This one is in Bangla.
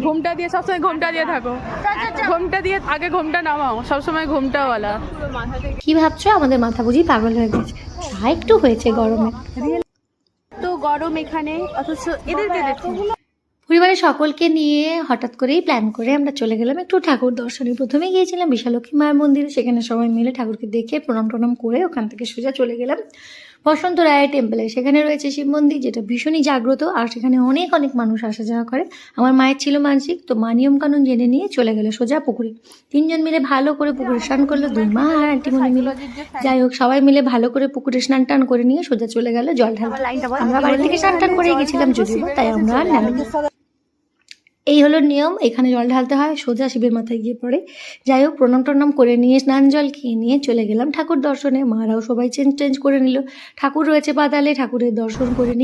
ঘুমটা দিয়ে সবসময় ঘুমটা দিয়ে থাকো, ঘুমটা দিয়ে আগে ঘুমটা নামাও, সবসময় ঘুমটাওয়ালা। কি ভাবছো, আমাদের মাথা বুঝি পাগল হয়ে গেছে? তা একটু হয়েছে গরমে, তো গরম এখানে, অথচ এদের পরিবারের সকলকে নিয়ে হঠাৎ করেই প্ল্যান করে আমরা চলে গেলাম একটু ঠাকুর দর্শনে। প্রথমে গিয়েছিলাম বিশালক্ষী মায়ের মন্দিরে, সেখানে সবাই মিলে ঠাকুরকে দেখে প্রণাম টনাম করে ওখান থেকে সোজা চলে গেলাম বসন্ত রায়ের টেম্পলে। সেখানে রয়েছে শিব মন্দির, যেটা ভীষণই জাগ্রত, আর সেখানে অনেক অনেক মানুষ আসা যাওয়া করে। আমার মায়ের ছিল মানসিক, তো মা নিয়ম কানুন জেনে নিয়ে চলে গেলো সোজা পুকুরে। তিনজন মিলে ভালো করে পুকুরে স্নান করলো, দুই মা আর আন্টিমণি মিলে। যাই হোক, সবাই মিলে ভালো করে পুকুরে স্নান টান করে নিয়ে সোজা চলে গেল জল ঢালতে। আমরা বাড়ি থেকে স্নান টান করেই গেছিলাম যদিও, তাই আমরা আর নামিনি। এই হলো নিয়ম, এখানে জল ঢালতে হয়, সোজা শিবের মাথায় গিয়ে পড়ে। যাই হোক, প্রণাম টনাম করে নিয়ে স্নান জল খেয়ে নিয়ে চলে গেলাম ঠাকুর দর্শনে। মারাও সবাই চেঞ্জ করে নিল, ঠাকুর রয়েছে পাতালে, ঠাকুরের দর্শন করে নিয়ে